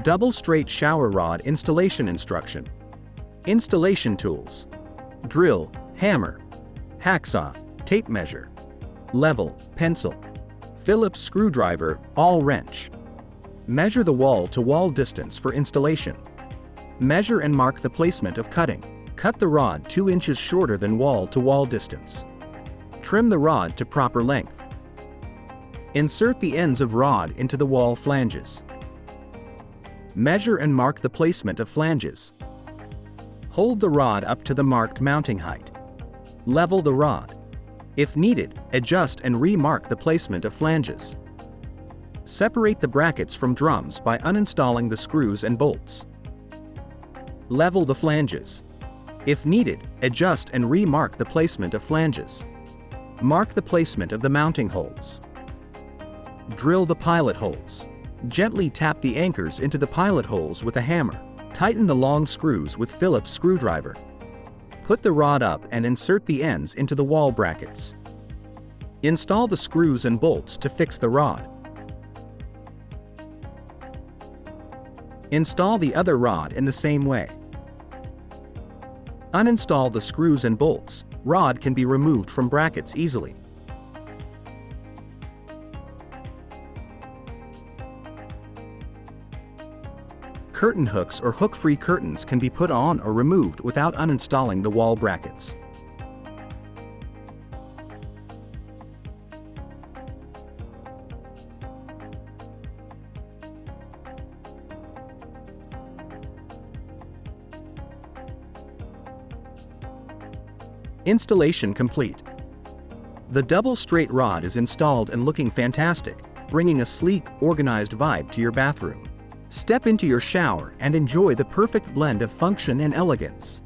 Double straight shower rod installation instruction. Installation tools: drill, hammer, hacksaw, tape measure, level, pencil, Phillips screwdriver, Allen wrench. Measure the wall-to-wall distance for installation. Measure and mark the placement of cutting. Cut the rod 2 inches shorter than wall-to-wall distance. Trim the rod to proper length. Insert the ends of rod into the wall flanges. Measure and mark the placement of flanges. Hold the rod up to the marked mounting height. Level the rod. If needed, adjust and re-mark the placement of flanges. Separate the brackets from drums by uninstalling the screws and bolts. Level the flanges. If needed, adjust and re-mark the placement of flanges. Mark the placement of the mounting holes. Drill the pilot holes. Gently tap the anchors into the pilot holes with a hammer. Tighten the long screws with Phillips screwdriver. Put the rod up and insert the ends into the wall brackets. Install the screws and bolts to fix the rod. Install the other rod in the same way. Uninstall the screws and bolts. Rod can be removed from brackets easily. Curtain hooks or hook-free curtains can be put on or removed without uninstalling the wall brackets. Installation complete. The double straight rod is installed and looking fantastic, bringing a sleek, organized vibe to your bathroom. Step into your shower and enjoy the perfect blend of function and elegance.